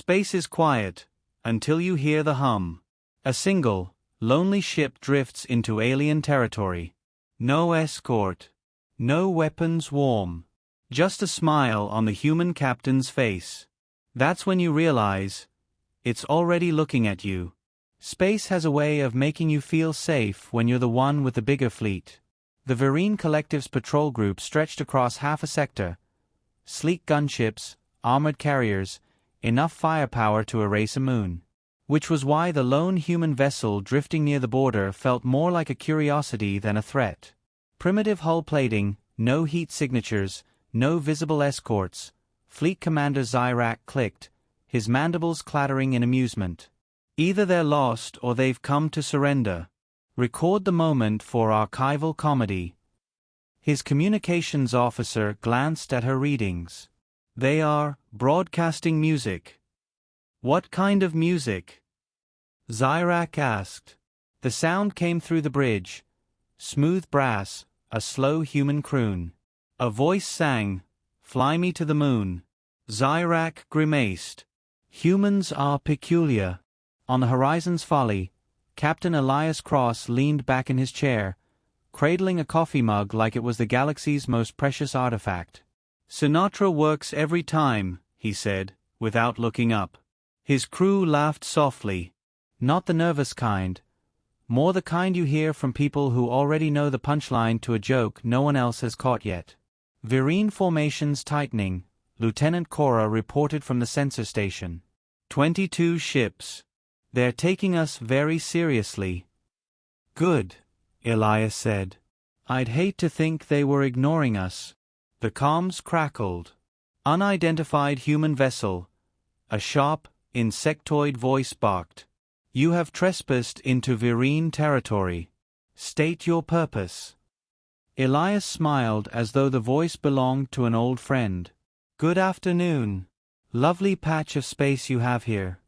Space is quiet, until you hear the hum. A single, lonely ship drifts into alien territory. No escort. No weapons warm. Just a smile on the human captain's face. That's when you realize, it's already looking at you. Space has a way of making you feel safe when you're the one with the bigger fleet. The Vereen Collective's patrol group stretched across half a sector. Sleek gunships, armored carriers, enough firepower to erase a moon. Which was why the lone human vessel drifting near the border felt more like a curiosity than a threat. Primitive hull plating, no heat signatures, no visible escorts. Fleet Commander Zyrak clicked, his mandibles clattering in amusement. Either they're lost or they've come to surrender. Record the moment for archival comedy. His communications officer glanced at her readings. They are broadcasting music. What kind of music? Zyrak asked. The sound came through the bridge. Smooth brass, a slow human croon. A voice sang, "Fly me to the moon." Zyrak grimaced. Humans are peculiar. On the horizon's folly, Captain Elias Cross leaned back in his chair, cradling a coffee mug like it was the galaxy's most precious artifact. "Sinatra works every time," he said, without looking up. His crew laughed softly. Not the nervous kind. More the kind you hear from people who already know the punchline to a joke no one else has caught yet. Vereen formations tightening, Lieutenant Cora reported from the sensor station. 22 ships. They're taking us very seriously. Good, Elias said. I'd hate to think they were ignoring us. The comms crackled. Unidentified human vessel. A sharp, insectoid voice barked. You have trespassed into Vereen territory. State your purpose. Elias smiled as though the voice belonged to an old friend. Good afternoon. Lovely patch of space you have here.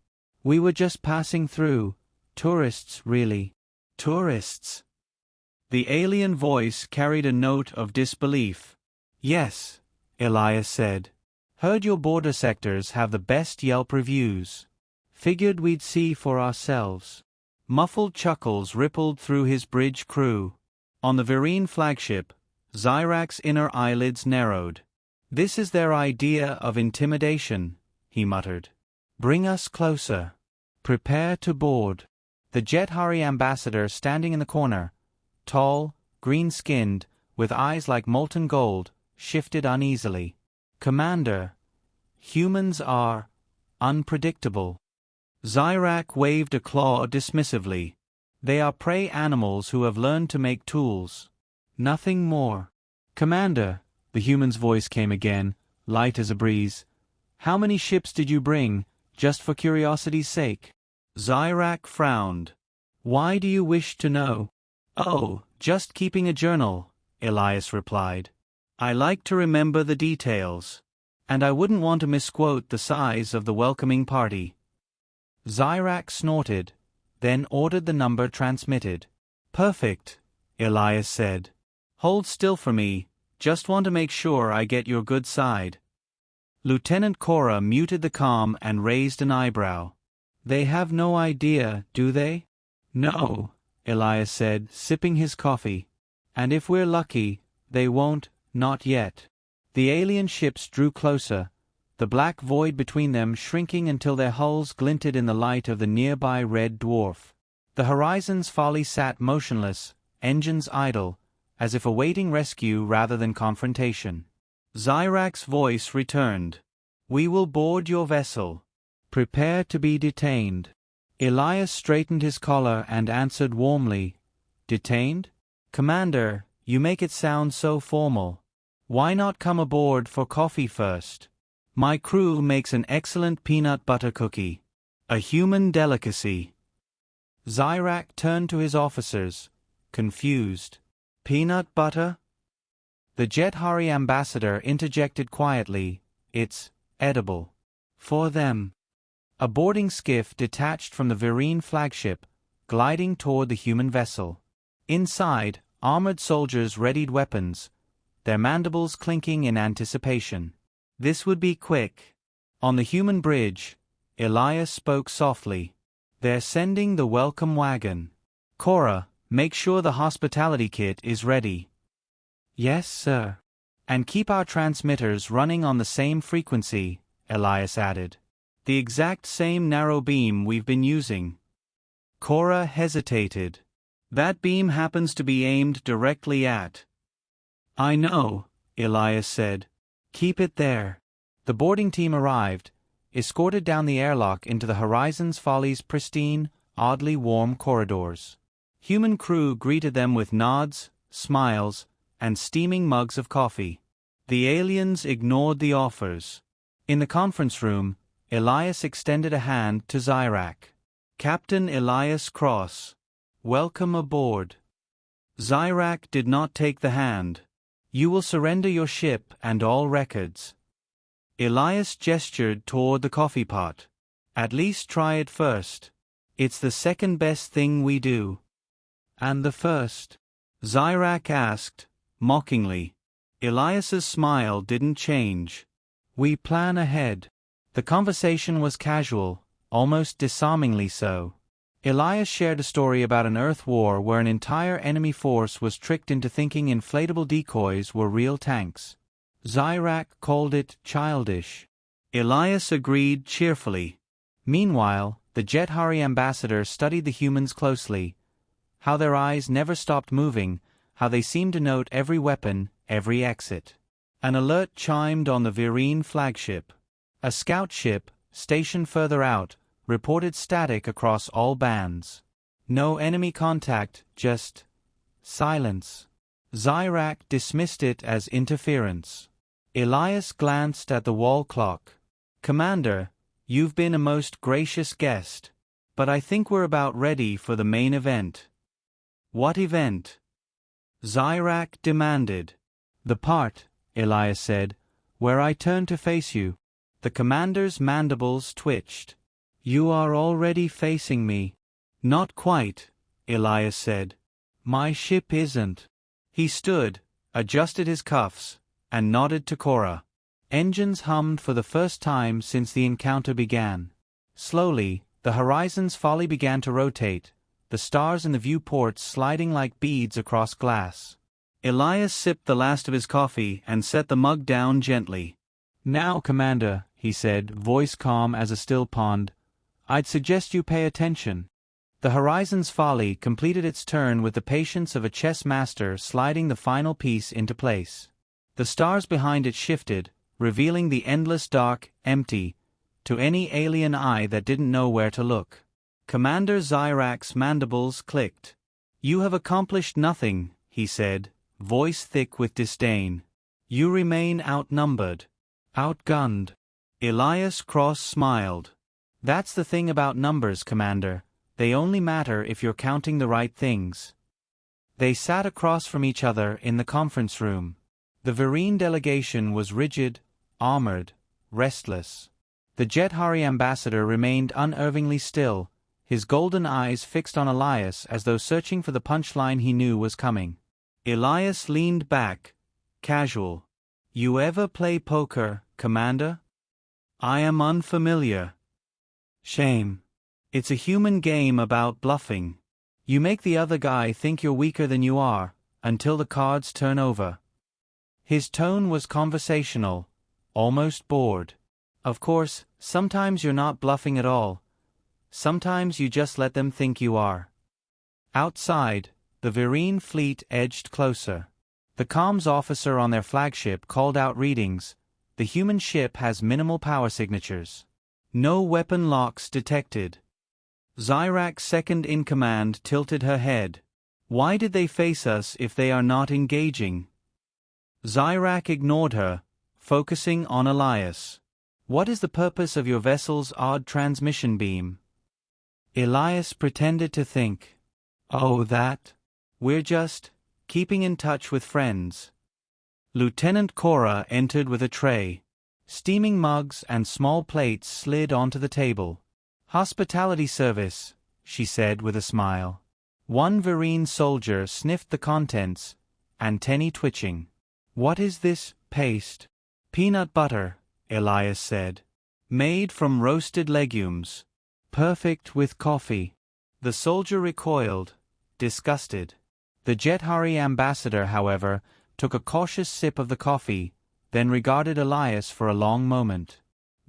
We were just passing through. Tourists, really. Tourists. The alien voice carried a note of disbelief. Yes, Elias said. Heard your border sectors have the best Yelp reviews. Figured we'd see for ourselves. Muffled chuckles rippled through his bridge crew. On the Vereen flagship, Zyrak's inner eyelids narrowed. This is their idea of intimidation, he muttered. Bring us closer. Prepare to board. The Jethari ambassador standing in the corner, tall, green-skinned, with eyes like molten gold, shifted uneasily. Commander, humans are unpredictable. Zyrak waved a claw dismissively. They are prey animals who have learned to make tools. Nothing more. Commander, the human's voice came again, light as a breeze. How many ships did you bring, just for curiosity's sake? Zyrak frowned. Why do you wish to know? Oh, just keeping a journal, Elias replied. I like to remember the details. And I wouldn't want to misquote the size of the welcoming party. Zyrak snorted, then ordered the number transmitted. Perfect, Elias said. Hold still for me, just want to make sure I get your good side. Lieutenant Cora muted the comm and raised an eyebrow. They have no idea, do they? No, Elias said, sipping his coffee. And if we're lucky, they won't, not yet. The alien ships drew closer, the black void between them shrinking until their hulls glinted in the light of the nearby red dwarf. The horizon's folly sat motionless, engines idle, as if awaiting rescue rather than confrontation. Zyrak's voice returned. We will board your vessel. Prepare to be detained. Elias straightened his collar and answered warmly. Detained? Commander, you make it sound so formal. Why not come aboard for coffee first? My crew makes an excellent peanut butter cookie. A human delicacy. Zyrak turned to his officers, confused. Peanut butter? The Jethari ambassador interjected quietly. It's edible. For them. A boarding skiff detached from the Vereen flagship, gliding toward the human vessel. Inside, armored soldiers readied weapons, their mandibles clinking in anticipation. This would be quick. On the human bridge, Elias spoke softly. They're sending the welcome wagon. Cora, make sure the hospitality kit is ready. Yes, sir. And keep our transmitters running on the same frequency, Elias added. The exact same narrow beam we've been using. Cora hesitated. That beam happens to be aimed directly at. I know, Elias said. Keep it there. The boarding team arrived, escorted down the airlock into the Horizon's Folly's pristine, oddly warm corridors. Human crew greeted them with nods, smiles, and steaming mugs of coffee. The aliens ignored the offers. In the conference room, Elias extended a hand to Zyrak. Captain Elias Cross. Welcome aboard. Zyrak did not take the hand. You will surrender your ship and all records. Elias gestured toward the coffee pot. At least try it first. It's the second best thing we do. And the first? Zyrak asked, mockingly. Elias's smile didn't change. We plan ahead. The conversation was casual, almost disarmingly so. Elias shared a story about an Earth war where an entire enemy force was tricked into thinking inflatable decoys were real tanks. Zyrak called it childish. Elias agreed cheerfully. Meanwhile, the Jethari ambassador studied the humans closely. How their eyes never stopped moving, how they seemed to note every weapon, every exit. An alert chimed on the Virene flagship. A scout ship, stationed further out, reported static across all bands. No enemy contact, just silence. Zyrak dismissed it as interference. Elias glanced at the wall clock. Commander, you've been a most gracious guest, but I think we're about ready for the main event. What event? Zyrak demanded. The part, Elias said, where I turn to face you. The commander's mandibles twitched. You are already facing me. Not quite, Elias said. My ship isn't. He stood, adjusted his cuffs, and nodded to Cora. Engines hummed for the first time since the encounter began. Slowly, the Horizon's Folly began to rotate, the stars in the viewports sliding like beads across glass. Elias sipped the last of his coffee and set the mug down gently. Now, Commander, he said, voice calm as a still pond, I'd suggest you pay attention. The Horizon's Folly completed its turn with the patience of a chess master sliding the final piece into place. The stars behind it shifted, revealing the endless dark, empty, to any alien eye that didn't know where to look. Commander Zyrak's mandibles clicked. You have accomplished nothing, he said, voice thick with disdain. You remain outnumbered. Outgunned. Elias Cross smiled. That's the thing about numbers, Commander. They only matter if you're counting the right things. They sat across from each other in the conference room. The Virene delegation was rigid, armored, restless. The Jethari ambassador remained unervingly still, his golden eyes fixed on Elias as though searching for the punchline he knew was coming. Elias leaned back, casual. You ever play poker, Commander? I am unfamiliar. Shame. It's a human game about bluffing. You make the other guy think you're weaker than you are, until the cards turn over. His tone was conversational, almost bored. Of course, sometimes you're not bluffing at all. Sometimes you just let them think you are. Outside, the Virene fleet edged closer. The comms officer on their flagship called out readings. The human ship has minimal power signatures. No weapon locks detected. Zyrak's second-in-command tilted her head. Why did they face us if they are not engaging? Zyrak ignored her, focusing on Elias. What is the purpose of your vessel's odd transmission beam? Elias pretended to think. Oh, that? We're just keeping in touch with friends. Lieutenant Cora entered with a tray. Steaming mugs and small plates slid onto the table. Hospitality service, she said with a smile. One Virene soldier sniffed the contents, antennae twitching. What is this paste? Peanut butter, Elias said. Made from roasted legumes. Perfect with coffee. The soldier recoiled, disgusted. The Jethari ambassador, however, took a cautious sip of the coffee, then regarded Elias for a long moment.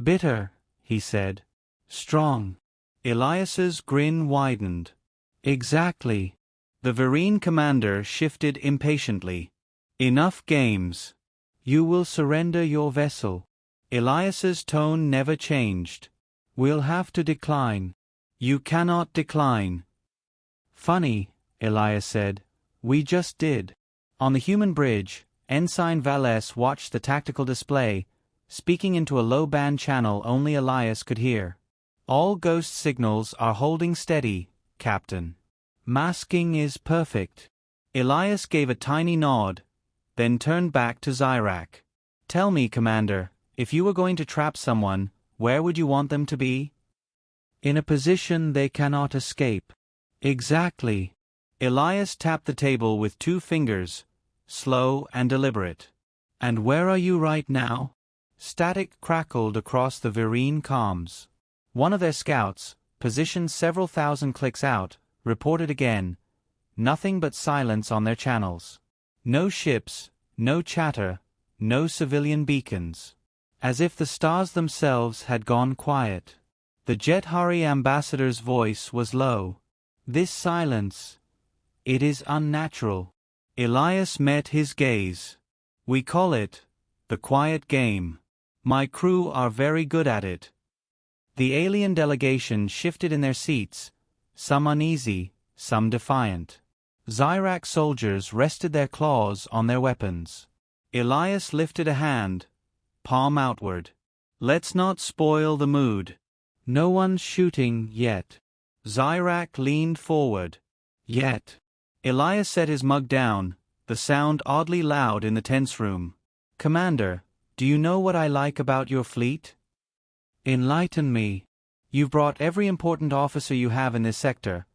Bitter, he said. Strong. Elias's grin widened. Exactly. The Vereen commander shifted impatiently. Enough games. You will surrender your vessel. Elias's tone never changed. We'll have to decline. You cannot decline. Funny, Elias said. We just did. On the human bridge, Ensign Valles watched the tactical display, speaking into a low-band channel only Elias could hear. All ghost signals are holding steady, Captain. Masking is perfect. Elias gave a tiny nod, then turned back to Zyrak. Tell me, Commander, if you were going to trap someone, where would you want them to be? In a position they cannot escape. Exactly. Elias tapped the table with 2 fingers, slow and deliberate. And where are you right now? Static crackled across the Vereen comms. One of their scouts, positioned several thousand clicks out, reported again. Nothing but silence on their channels. No ships, no chatter, no civilian beacons. As if the stars themselves had gone quiet. The Jethari ambassador's voice was low. This silence. It is unnatural. Elias met his gaze. We call it the quiet game. My crew are very good at it. The alien delegation shifted in their seats, some uneasy, some defiant. Zyrak soldiers rested their claws on their weapons. Elias lifted a hand, palm outward. Let's not spoil the mood. No one's shooting yet. Zyrak leaned forward. Yet. Elias set his mug down, the sound oddly loud in the tense room. Commander, do you know what I like about your fleet? Enlighten me. You've brought every important officer you have in this sector,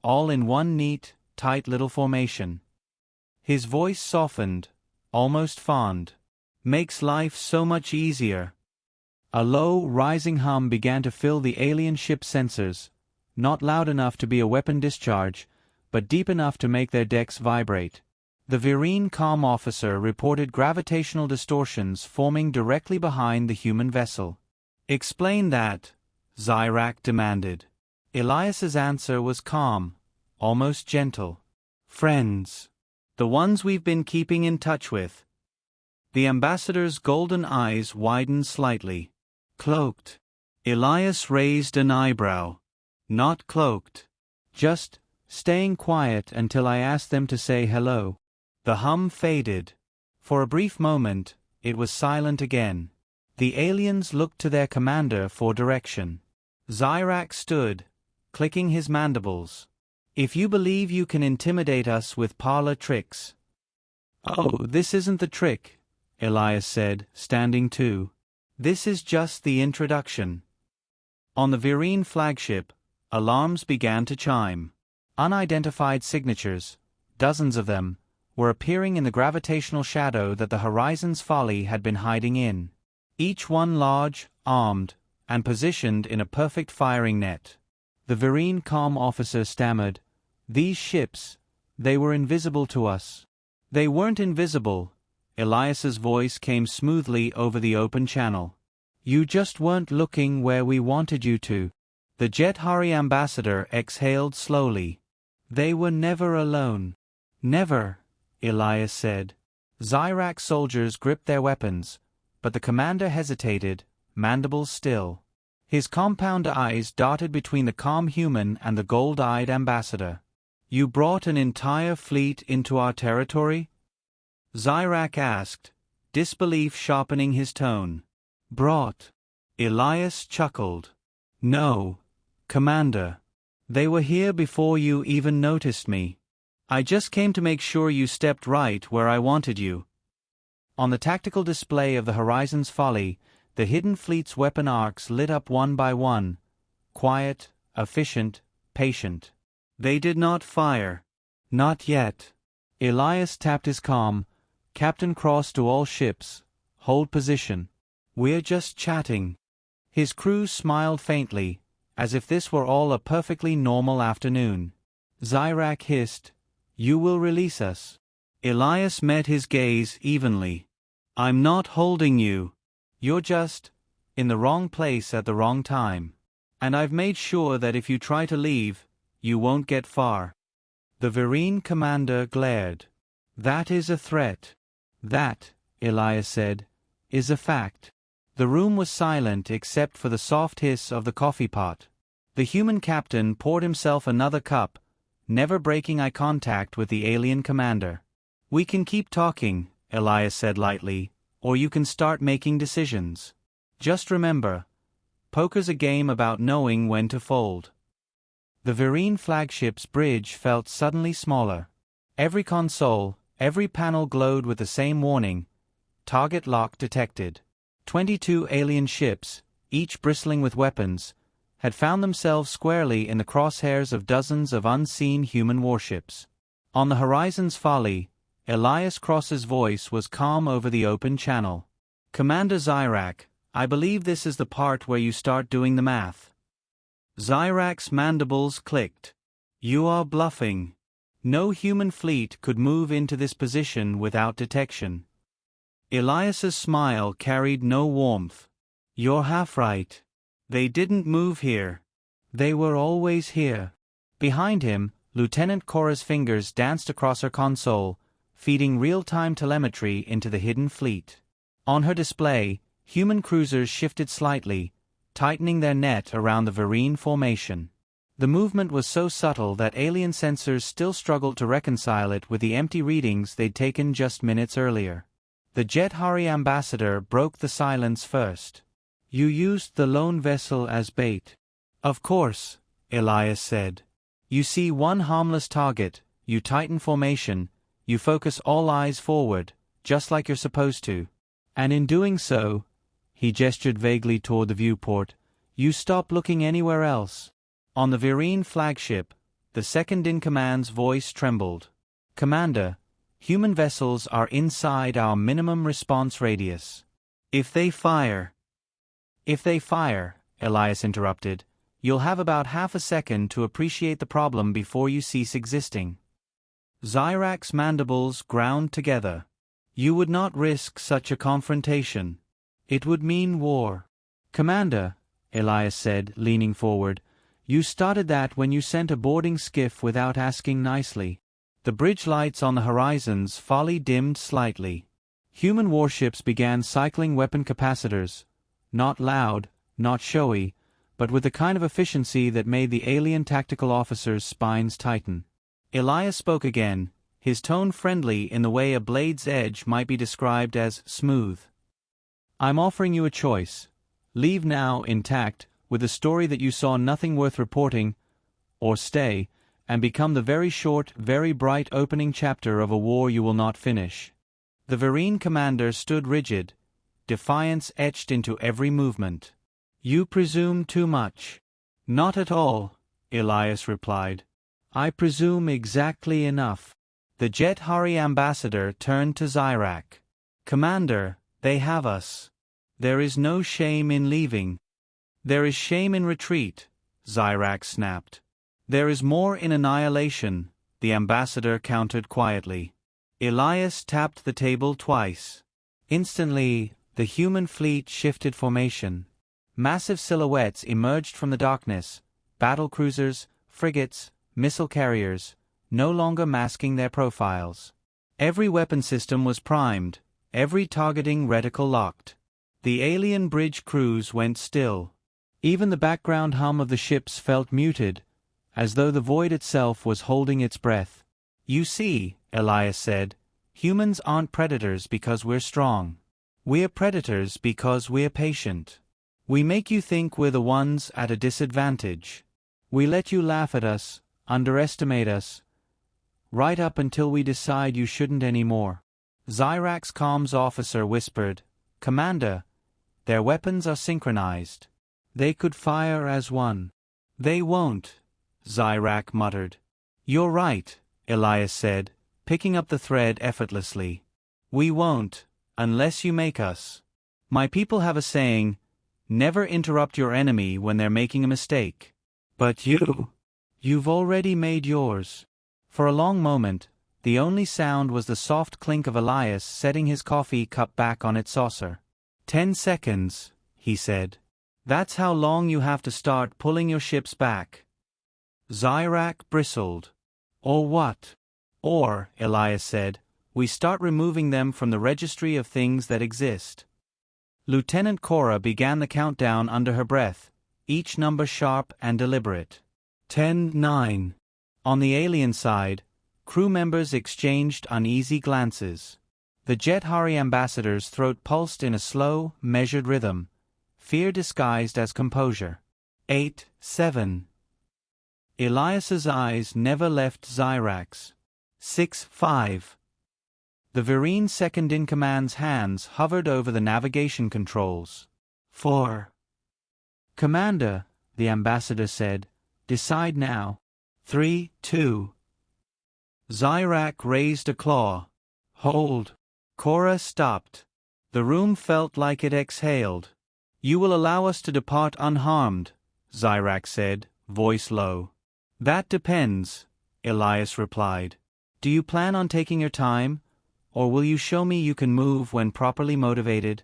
all in one neat, tight little formation. His voice softened, almost fond. Makes life so much easier. A low, rising hum began to fill the alien ship's sensors, not loud enough to be a weapon discharge, but deep enough to make their decks vibrate. The Vereen comm officer reported gravitational distortions forming directly behind the human vessel. Explain that, Zyrak demanded. Elias's answer was calm, almost gentle. Friends. The ones we've been keeping in touch with. The ambassador's golden eyes widened slightly. Cloaked. Elias raised an eyebrow. Not cloaked. Just staying quiet until I asked them to say hello. The hum faded. For a brief moment, it was silent again. The aliens looked to their commander for direction. Zyrak stood, clicking his mandibles. If you believe you can intimidate us with parlor tricks. Oh, this isn't the trick, Elias said, standing too. This is just the introduction. On the Vereen flagship, alarms began to chime. Unidentified signatures, dozens of them, were appearing in the gravitational shadow that the Horizon's Folly had been hiding in. Each one large, armed, and positioned in a perfect firing net. The Vereen comm officer stammered, These ships, they were invisible to us. They weren't invisible. Elias's voice came smoothly over the open channel. You just weren't looking where we wanted you to. The Jethari ambassador exhaled slowly. They were never alone. Never, Elias said. Zyrak soldiers gripped their weapons, but the commander hesitated, mandibles still. His compound eyes darted between the calm human and the gold-eyed ambassador. You brought an entire fleet into our territory? Zyrak asked, disbelief sharpening his tone. Brought. Elias chuckled. No, Commander. They were here before you even noticed me. I just came to make sure you stepped right where I wanted you. On the tactical display of the Horizon's Folly, the hidden fleet's weapon arcs lit up one by one. Quiet, efficient, patient. They did not fire. Not yet. Elias tapped his comm. Captain Cross to all ships. Hold position. We're just chatting. His crew smiled faintly, as if this were all a perfectly normal afternoon. Zyrak hissed, "You will release us." Elias met his gaze evenly. "I'm not holding you. You're just in the wrong place at the wrong time. And I've made sure that if you try to leave, you won't get far." The Vereen commander glared. "That is a threat." "That," Elias said, "is a fact." The room was silent except for the soft hiss of the coffee pot. The human captain poured himself another cup, never breaking eye contact with the alien commander. "We can keep talking," Elias said lightly, "or you can start making decisions. Just remember, poker's a game about knowing when to fold." The Vereen flagship's bridge felt suddenly smaller. Every console, every panel glowed with the same warning: target lock detected. 22 alien ships, each bristling with weapons, had found themselves squarely in the crosshairs of dozens of unseen human warships. On the horizon's folly, Elias Cross's voice was calm over the open channel. "Commander Zyrak, I believe this is the part where you start doing the math." Zyrak's mandibles clicked. "You are bluffing. No human fleet could move into this position without detection." Elias's smile carried no warmth. "You're half right. They didn't move here. They were always here." Behind him, Lieutenant Cora's fingers danced across her console, feeding real-time telemetry into the hidden fleet. On her display, human cruisers shifted slightly, tightening their net around the Vereen formation. The movement was so subtle that alien sensors still struggled to reconcile it with the empty readings they'd taken just minutes earlier. The Jethari ambassador broke the silence first. "You used the lone vessel as bait." "Of course," Elias said. "You see one harmless target, you tighten formation, you focus all eyes forward, just like you're supposed to. And in doing so," he gestured vaguely toward the viewport, "you stop looking anywhere else." On the Vereen flagship, the second-in-command's voice trembled. "Commander, human vessels are inside our minimum response radius. If they fire..." "If they fire," Elias interrupted, "you'll have about half a second to appreciate the problem before you cease existing." Zyrak's mandibles ground together. "You would not risk such a confrontation. It would mean war." "Commander," Elias said, leaning forward, "you started that when you sent a boarding skiff without asking nicely." The bridge lights on the horizon's folly dimmed slightly. Human warships began cycling weapon capacitors, not loud, not showy, but with the kind of efficiency that made the alien tactical officers' spines tighten. Elias spoke again, his tone friendly in the way a blade's edge might be described as smooth. "I'm offering you a choice. Leave now intact, with a story that you saw nothing worth reporting, or stay, and become the very short, very bright opening chapter of a war you will not finish." The Vereen commander stood rigid, defiance etched into every movement. "You presume too much." "Not at all," Elias replied. "I presume exactly enough." The Jethari ambassador turned to Zyrak. "Commander, they have us. There is no shame in leaving." "There is shame in retreat," Zyrak snapped. "There is more in annihilation," the ambassador countered quietly. Elias tapped the table twice. Instantly, the human fleet shifted formation. Massive silhouettes emerged from the darkness, battle cruisers, frigates, missile carriers, no longer masking their profiles. Every weapon system was primed, every targeting reticle locked. The alien bridge crews went still. Even the background hum of the ships felt muted, as though the void itself was holding its breath. "You see," Elias said, "humans aren't predators because we're strong. We're predators because we're patient. We make you think we're the ones at a disadvantage. We let you laugh at us, underestimate us, right up until we decide you shouldn't anymore." Zyrak's comms officer whispered, "Commander, their weapons are synchronized. They could fire as one." "They won't," Zyrak muttered. "You're right," Elias said, picking up the thread effortlessly. "We won't, unless you make us. My people have a saying, Never interrupt your enemy when they're making a mistake. But you've already made yours. For a long moment, the only sound was the soft clink of Elias setting his coffee cup back on its saucer. 10 seconds, he said. That's how long you have to start pulling your ships back. Zyrak bristled. Or what? Or, Elias said, we start removing them from the registry of things that exist. Lieutenant Cora began the countdown under her breath, each number sharp and deliberate. 10, 9. On the alien side, crew members exchanged uneasy glances. The Jethari ambassador's throat pulsed in a slow, measured rhythm, fear disguised as composure. 8, 7. Elias's eyes never left Zyrak's. 6, 5. The Virene second-in-command's hands hovered over the navigation controls. 4. Commander, the ambassador said, decide now. 3, 2. Zyrak raised a claw. Hold. Cora stopped. The room felt like it exhaled. You will allow us to depart unharmed, Zyrak said, voice low. That depends, Elias replied. Do you plan on taking your time, or will you show me you can move when properly motivated?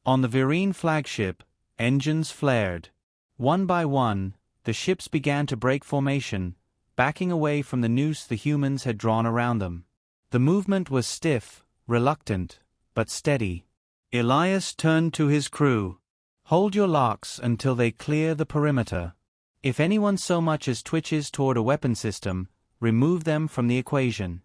On the Virene flagship, engines flared. One by one, the ships began to break formation, backing away from the noose the humans had drawn around them. The movement was stiff, reluctant, but steady. Elias turned to his crew. Hold your locks until they clear the perimeter. If anyone so much as twitches toward a weapon system, remove them from the equation.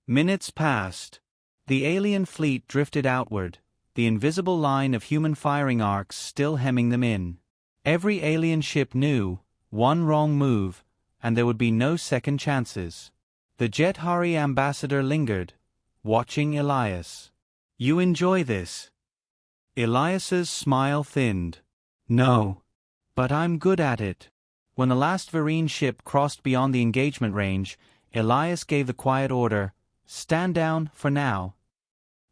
Minutes passed. The alien fleet drifted outward, the invisible line of human firing arcs still hemming them in. Every alien ship knew, one wrong move, and there would be no second chances. The Jethari ambassador lingered, watching Elias. You enjoy this? Elias's smile thinned. No. But I'm good at it. When the last Virene ship crossed beyond the engagement range, Elias gave the quiet order, stand down for now.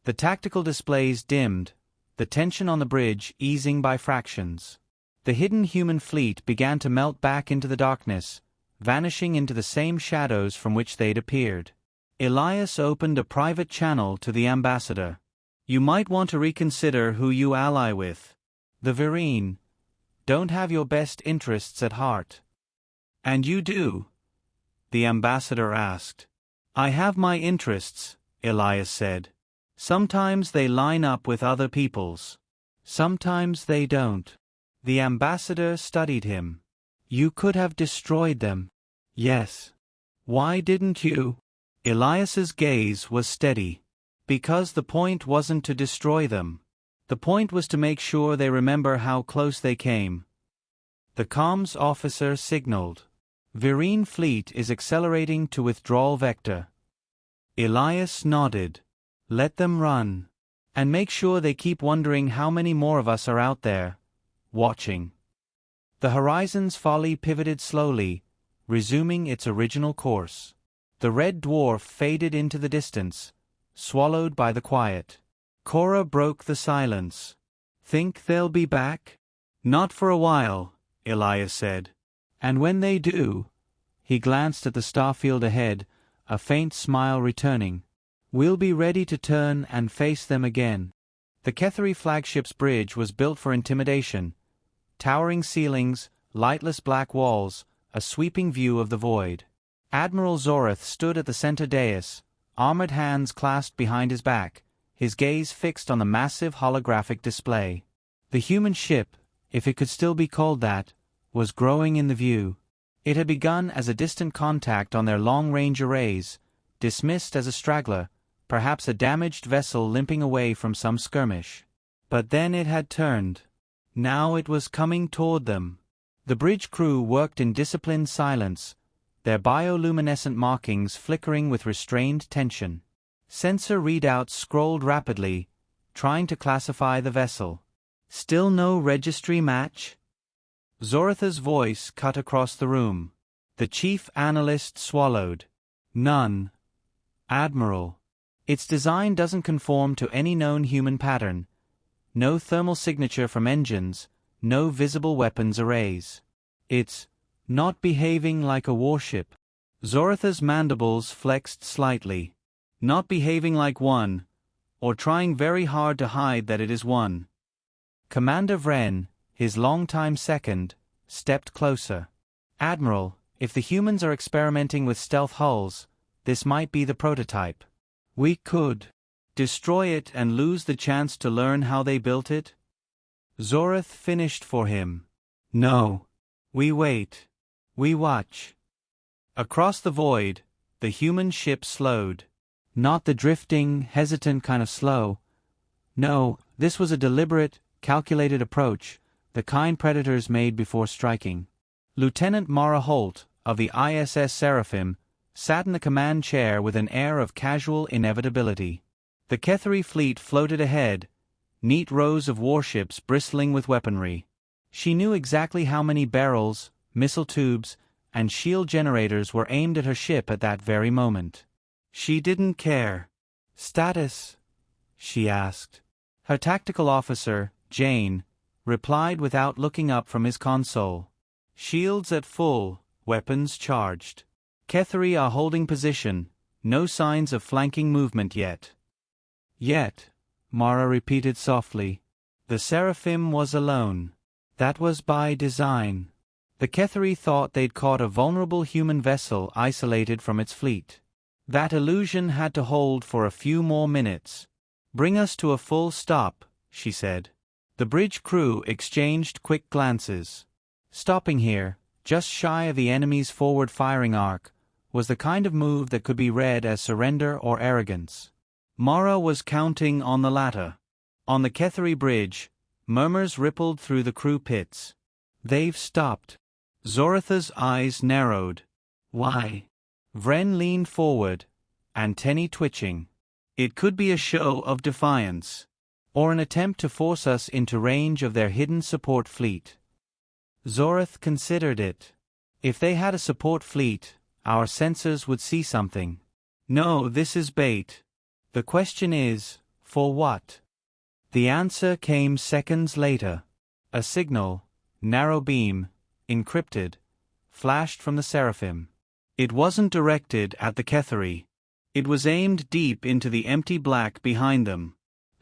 The tactical displays dimmed, the tension on the bridge easing by fractions. The hidden human fleet began to melt back into the darkness, vanishing into the same shadows from which they'd appeared. Elias opened a private channel to the ambassador. You might want to reconsider who you ally with. The Virene don't have your best interests at heart. And you do? The ambassador asked. I have my interests, Elias said. Sometimes they line up with other people's. Sometimes they don't. The ambassador studied him. You could have destroyed them. Yes. Why didn't you? Elias's gaze was steady. Because the point wasn't to destroy them. The point was to make sure they remember how close they came. The comms officer signaled. Virene fleet is accelerating to withdrawal vector. Elias nodded. Let them run. And make sure they keep wondering how many more of us are out there, watching. The horizon's folly pivoted slowly, resuming its original course. The red dwarf faded into the distance, swallowed by the quiet. Cora broke the silence. Think they'll be back? Not for a while, Elias said. And when they do, he glanced at the starfield ahead, a faint smile returning. We'll be ready to turn and face them again. The Kethari flagship's bridge was built for intimidation. Towering ceilings, lightless black walls, a sweeping view of the void. Admiral Zorath stood at the center dais, armored hands clasped behind his back, his gaze fixed on the massive holographic display. The human ship, if it could still be called that, was growing in the view. It had begun as a distant contact on their long-range arrays, dismissed as a straggler, perhaps a damaged vessel limping away from some skirmish. But then it had turned. Now it was coming toward them. The bridge crew worked in disciplined silence, their bioluminescent markings flickering with restrained tension. Sensor readouts scrolled rapidly, trying to classify the vessel. Still no registry match? Zoratha's voice cut across the room. The chief analyst swallowed. None. Admiral. Its design doesn't conform to any known human pattern. no thermal signature from engines, no visible weapons arrays. It's not behaving like a warship. Zoratha's mandibles flexed slightly. Not behaving like one, or trying very hard to hide that it is one. Commander Vren, his longtime second, stepped closer. Admiral, if the humans are experimenting with stealth hulls, this might be the prototype. We could destroy it and lose the chance to learn how they built it? Zorath finished for him. No. We wait. We watch. Across the void, the human ship slowed. Not the drifting, hesitant kind of slow. No, this was a deliberate, calculated approach, the kind predators made before striking. Lieutenant Mara Holt, of the ISS Seraphim, sat in the command chair with an air of casual inevitability. The Ketheri fleet floated ahead, neat rows of warships bristling with weaponry. She knew exactly how many barrels, missile tubes, and shield generators were aimed at her ship at that very moment. She didn't care. Status? She asked. Her tactical officer, Jane, replied without looking up from his console. Shields at full, weapons charged. Ketheri are holding position, no signs of flanking movement yet. Yet, Mara repeated softly. The Seraphim was alone. That was by design. The Ketheri thought they'd caught a vulnerable human vessel isolated from its fleet. That illusion had to hold for a few more minutes. Bring us to a full stop, she said. The bridge crew exchanged quick glances. Stopping here, just shy of the enemy's forward firing arc, was the kind of move that could be read as surrender or arrogance. Mara was counting on the latter. On the Ketheri bridge, murmurs rippled through the crew pits. They've stopped. Zoratha's eyes narrowed. Why? Vren leaned forward, antennae twitching. It could be a show of defiance, or an attempt to force us into range of their hidden support fleet. Zorath considered it. If they had a support fleet, our sensors would see something. No, this is bait. The question is, for what? The answer came seconds later. A signal, narrow beam, encrypted, flashed from the Seraphim. It wasn't directed at the Ketheri. It was aimed deep into the empty black behind them.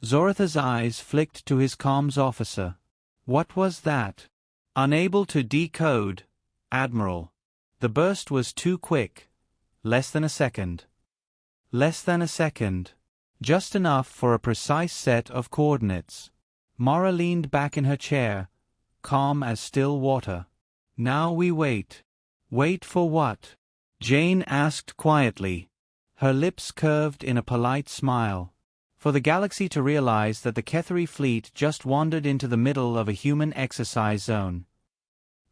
Zoratha's eyes flicked to his comms officer. What was that? Unable to decode, Admiral. The burst was too quick. Less than a second. Less than a second. Just enough for a precise set of coordinates. Mara leaned back in her chair, calm as still water. Now we wait. Wait for what? Jane asked quietly. Her lips curved in a polite smile. For the galaxy to realize that the Ketheri fleet just wandered into the middle of a human exercise zone.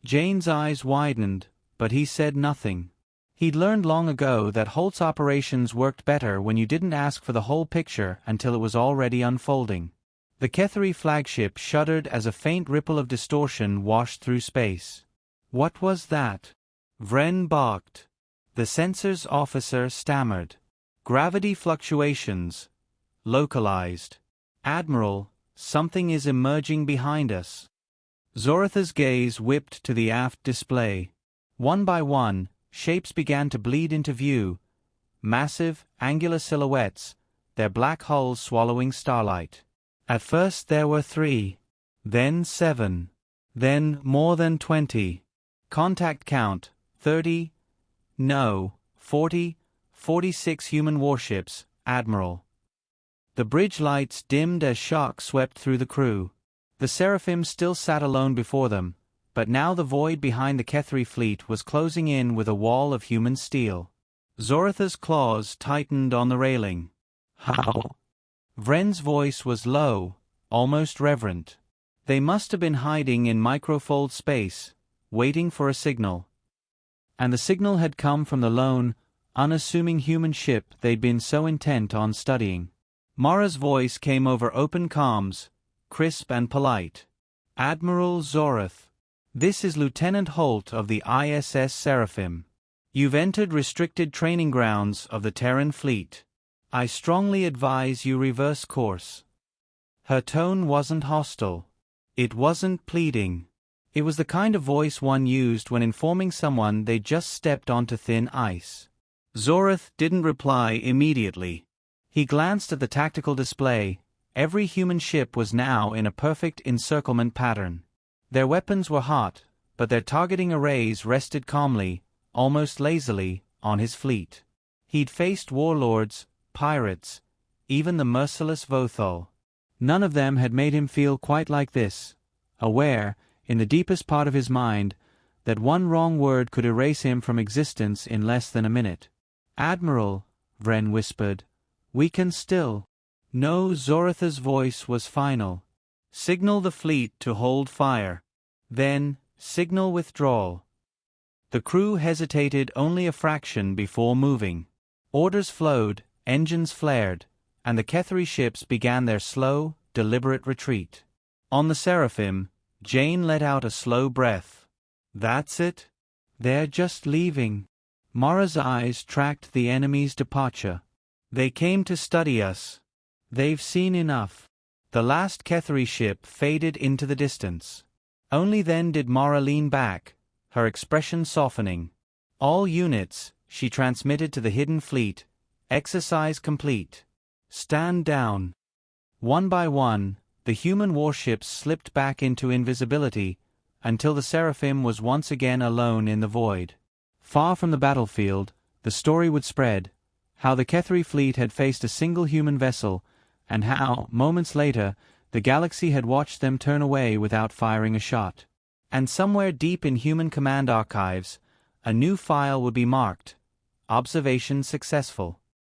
Jane's eyes widened, but he said nothing. He'd learned long ago that Holt's operations worked better when you didn't ask for the whole picture until it was already unfolding. The Ketheri flagship shuddered as a faint ripple of distortion washed through space. What was that? Vren barked. The sensors officer stammered. Gravity fluctuations. Localized. Admiral, something is emerging behind us. Zoratha's gaze whipped to the aft display. One by one, shapes began to bleed into view. Massive, angular silhouettes, their black hulls swallowing starlight. At first there were 3. Then 7. Then more than 20. Contact count, 30. No, 40, 46 human warships, Admiral. The bridge lights dimmed as shock swept through the crew. The Seraphim still sat alone before them, but now the void behind the Ketheri fleet was closing in with a wall of human steel. Zoratha's claws tightened on the railing. How? Vren's voice was low, almost reverent. They must have been hiding in microfold space, waiting for a signal. And the signal had come from the lone, unassuming human ship they'd been so intent on studying. Mara's voice came over open comms, crisp and polite. Admiral Zorath, this is Lieutenant Holt of the ISS Seraphim. You've entered restricted training grounds of the Terran fleet. I strongly advise you reverse course. Her tone wasn't hostile. It wasn't pleading. It was the kind of voice one used when informing someone they'd just stepped onto thin ice. Zorath didn't reply immediately. He glanced at the tactical display. Every human ship was now in a perfect encirclement pattern. Their weapons were hot, but their targeting arrays rested calmly, almost lazily, on his fleet. He'd faced warlords, pirates, even the merciless Vothal. None of them had made him feel quite like this, aware, in the deepest part of his mind, that one wrong word could erase him from existence in less than a minute. "Admiral," Vren whispered, "we can still." No, Zorath's voice was final. "Signal the fleet to hold fire. Then, signal withdrawal." The crew hesitated only a fraction before moving. Orders flowed, engines flared, and the Ketheri ships began their slow, deliberate retreat. On the Seraphim, Jane let out a slow breath. "That's it? They're just leaving." Mara's eyes tracked the enemy's departure. "They came to study us. They've seen enough." The last Ketheri ship faded into the distance. Only then did Mara lean back, her expression softening. "All units," she transmitted to the hidden fleet, "exercise complete. Stand down." One by one, the human warships slipped back into invisibility, until the Seraphim was once again alone in the void. Far from the battlefield, the story would spread, how the Ketheri fleet had faced a single human vessel, and how, moments later, the galaxy had watched them turn away without firing a shot. And somewhere deep in human command archives, a new file would be marked: "Observation successful."